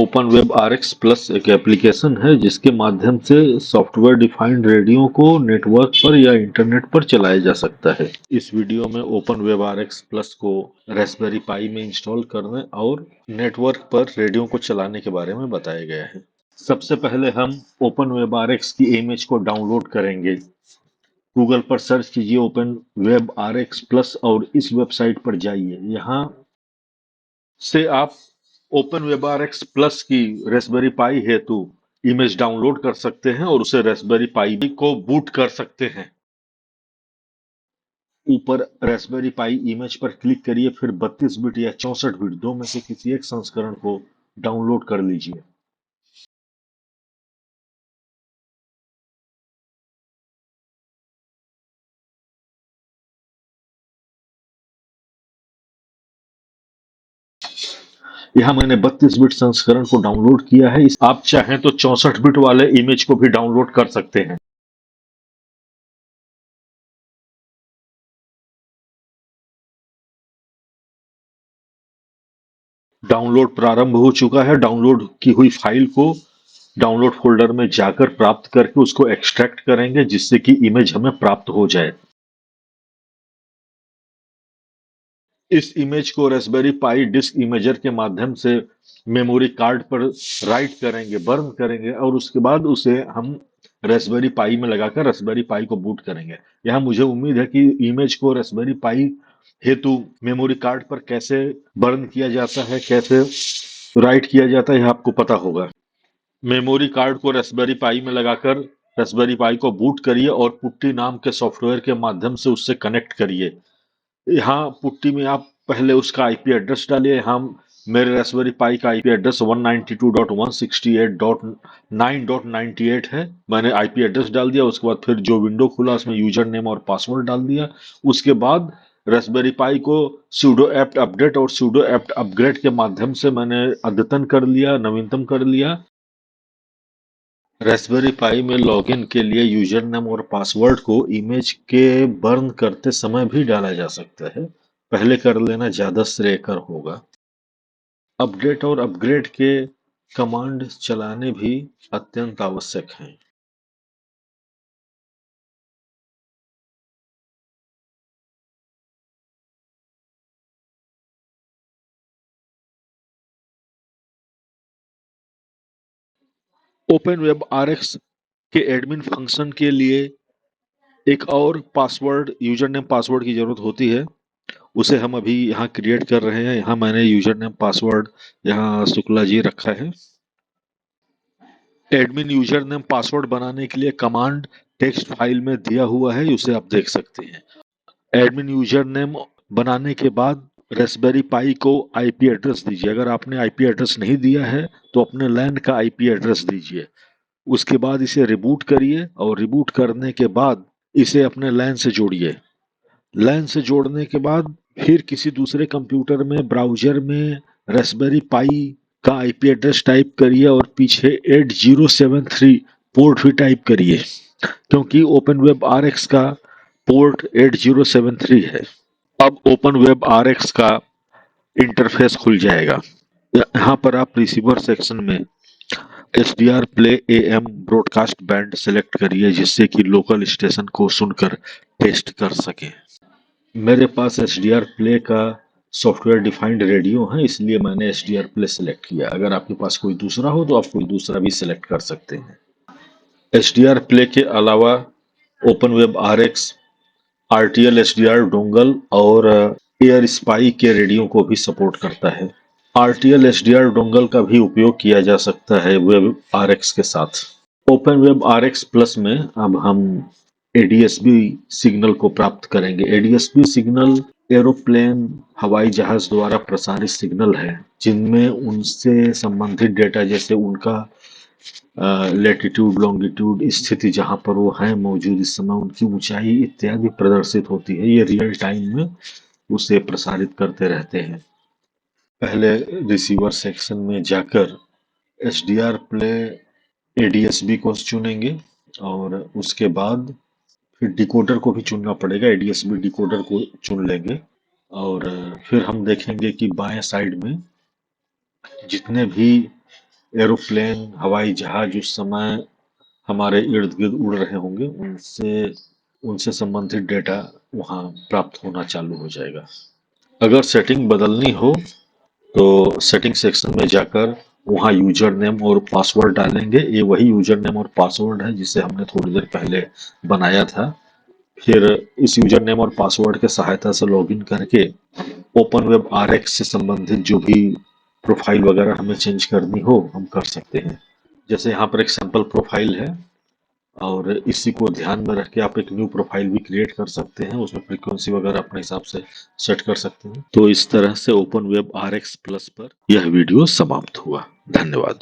Open web RX plus एक application है जिसके माध्यम से सॉफ्टवेयर डिफाइंड रेडियो को नेटवर्क पर या इंटरनेट पर चलाया जा सकता है। इस वीडियो में ओपन वेब आरएक्स प्लस को रास्पबेरी पाई में इंस्टॉल करने और नेटवर्क पर रेडियो को चलाने के बारे में बताया गया है। सबसे पहले हम ओपन वेब आरएक्स की इमेज को डाउनलोड करेंगे। गूगल पर सर्च कीजिए ओपन वेब आरएक्स प्लस और इस वेबसाइट पर जाइए। यहाँ से आप ओपन वेब आरएक्स प्लस की रास्पबेरी पाई हेतु इमेज डाउनलोड कर सकते हैं और उसे रास्पबेरी पाई को बूट कर सकते हैं। ऊपर रास्पबेरी पाई इमेज पर क्लिक करिए, फिर 32 बिट या 64 बिट दो में से किसी एक संस्करण को डाउनलोड कर लीजिए। यहाँ मैंने 32 बिट संस्करण को डाउनलोड किया है। आप चाहें तो 64 बिट वाले इमेज को भी डाउनलोड कर सकते हैं। डाउनलोड प्रारंभ हो चुका है। डाउनलोड की हुई फाइल को डाउनलोड फोल्डर में जाकर प्राप्त करके उसको एक्सट्रैक्ट करेंगे जिससे कि इमेज हमें प्राप्त हो जाए। इस इमेज को रास्पबेरी पाई डिस्क इमेजर के माध्यम से मेमोरी कार्ड पर राइट करेंगे, बर्न करेंगे और उसके बाद उसे हम रास्पबेरी पाई में लगाकर रास्पबेरी पाई को बूट करेंगे। यहाँ मुझे उम्मीद है कि इमेज को रास्पबेरी पाई हेतु मेमोरी कार्ड पर कैसे बर्न किया जाता है, कैसे राइट किया जाता है, यह आपको पता होगा। मेमोरी कार्ड को रास्पबेरी पाई में लगाकर रास्पबेरी पाई को बूट करिए और पुट्टी नाम के सॉफ्टवेयर के माध्यम से उससे कनेक्ट करिए। यहाँ पुट्टी में आप पहले उसका आईपी एड्रेस डालिए। हम मेरे रास्पबेरी पाई का आईपी एड्रेस 192.168.9.98 है। मैंने आईपी एड्रेस डाल दिया। उसके बाद फिर जो विंडो खुला उसमें यूजर नेम और पासवर्ड डाल दिया। उसके बाद रास्पबेरी पाई को sudo apt अपडेट और sudo apt अपग्रेड के माध्यम से मैंने अद्यतन कर लिया, नवीनतम कर लिया। रास्पबेरी पाई में लॉगिन के लिए यूजर नेम और पासवर्ड को इमेज के बर्न करते समय भी डाला जा सकता है। पहले कर लेना ज्यादा श्रेयकर होगा। अपडेट और अपग्रेड के कमांड चलाने भी अत्यंत आवश्यक हैं। ओपन वेब आरएक्स के एडमिन फंक्शन के लिए एक और पासवर्ड, यूजर नेम पासवर्ड की जरूरत होती है। उसे हम अभी यहाँ क्रिएट कर रहे हैं। यहाँ मैंने यूजर नेम पासवर्ड यहाँ शुक्ला जी रखा है। एडमिन यूजर नेम पासवर्ड बनाने के लिए कमांड टेक्स्ट फाइल में दिया हुआ है, उसे आप देख सकते हैं। एडमिन यूजर नेम बनाने के बाद रास्पबेरी पाई को आईपी एड्रेस दीजिए। अगर आपने आईपी एड्रेस नहीं दिया है तो अपने लैन का आईपी एड्रेस दीजिए। उसके बाद इसे रिबूट करिए और रिबूट करने के बाद इसे अपने लैन से जोड़िए। लैन से जोड़ने के बाद फिर किसी दूसरे कंप्यूटर में ब्राउजर में रास्पबेरी पाई का आईपी एड्रेस टाइप करिए और पीछे 8073 पोर्ट भी टाइप करिए, क्योंकि ओपन वेब आरएक्स का पोर्ट 8073 है। अब ओपन वेब आरएक्स का इंटरफेस खुल जाएगा। यहाँ पर आप रिसीवर सेक्शन में HDR play AM broadcast band select करिए जिससे कि लोकल स्टेशन को सुनकर टेस्ट कर सकें। मेरे पास HDR प्ले का सॉफ्टवेयर डिफाइंड रेडियो है, इसलिए मैंने HDR प्ले सेलेक्ट किया। अगर आपके पास कोई दूसरा हो तो आप कोई दूसरा भी सेलेक्ट कर सकते हैं। HDR प्ले के अलावा open web RX RTL HDR dongle और एयर स्पाई के रेडियो को भी सपोर्ट करता है। RTL HDR डोंगल का भी उपयोग किया जा सकता है वेब आरएक्स के साथ। ओपन वेब आरएक्स प्लस में अब हम ADSB सिग्नल को प्राप्त करेंगे। ADSB सिग्नल एरोप्लेन, हवाई जहाज द्वारा प्रसारित सिग्नल है जिनमें उनसे संबंधित डेटा जैसे उनका लेटिट्यूड, लॉन्गिट्यूड, स्थिति जहां पर वो है मौजूद इस समय, उनकी ऊंचाई इत्यादि प्रदर्शित होती है। ये रियल टाइम में उसे प्रसारित करते रहते हैं। पहले रिसीवर सेक्शन में जाकर HDR प्ले ADSB को चुनेंगे और उसके बाद फिर डिकोडर को भी चुनना पड़ेगा। ADSB डिकोडर को चुन लेंगे और फिर हम देखेंगे कि बाएं साइड में जितने भी एरोप्लेन, हवाई जहाज उस समय हमारे इर्द-गिर्द उड़ रहे होंगे, उनसे उनसे संबंधित डेटा वहाँ प्राप्त होना चालू हो जाएगा। अगर सेटिंग बदलनी हो तो सेटिंग सेक्शन में जाकर वहाँ यूजर नेम और पासवर्ड डालेंगे। ये वही यूजर नेम और पासवर्ड है जिसे हमने थोड़ी देर पहले बनाया था। फिर इस यूजर नेम और पासवर्ड के सहायता से लॉगिन करके ओपन वेब आरएक्स से संबंधित जो भी प्रोफाइल वगैरह हमें चेंज करनी हो हम कर सकते हैं। जैसे यहाँ पर एक सैंपल प्रोफाइल है और इसी को ध्यान में रख के आप एक न्यू प्रोफाइल भी क्रिएट कर सकते हैं। उसमें फ्रीक्वेंसी वगैरह अपने हिसाब से सेट कर सकते हैं। तो इस तरह से ओपन वेब आरएक्स प्लस पर यह वीडियो समाप्त हुआ। धन्यवाद।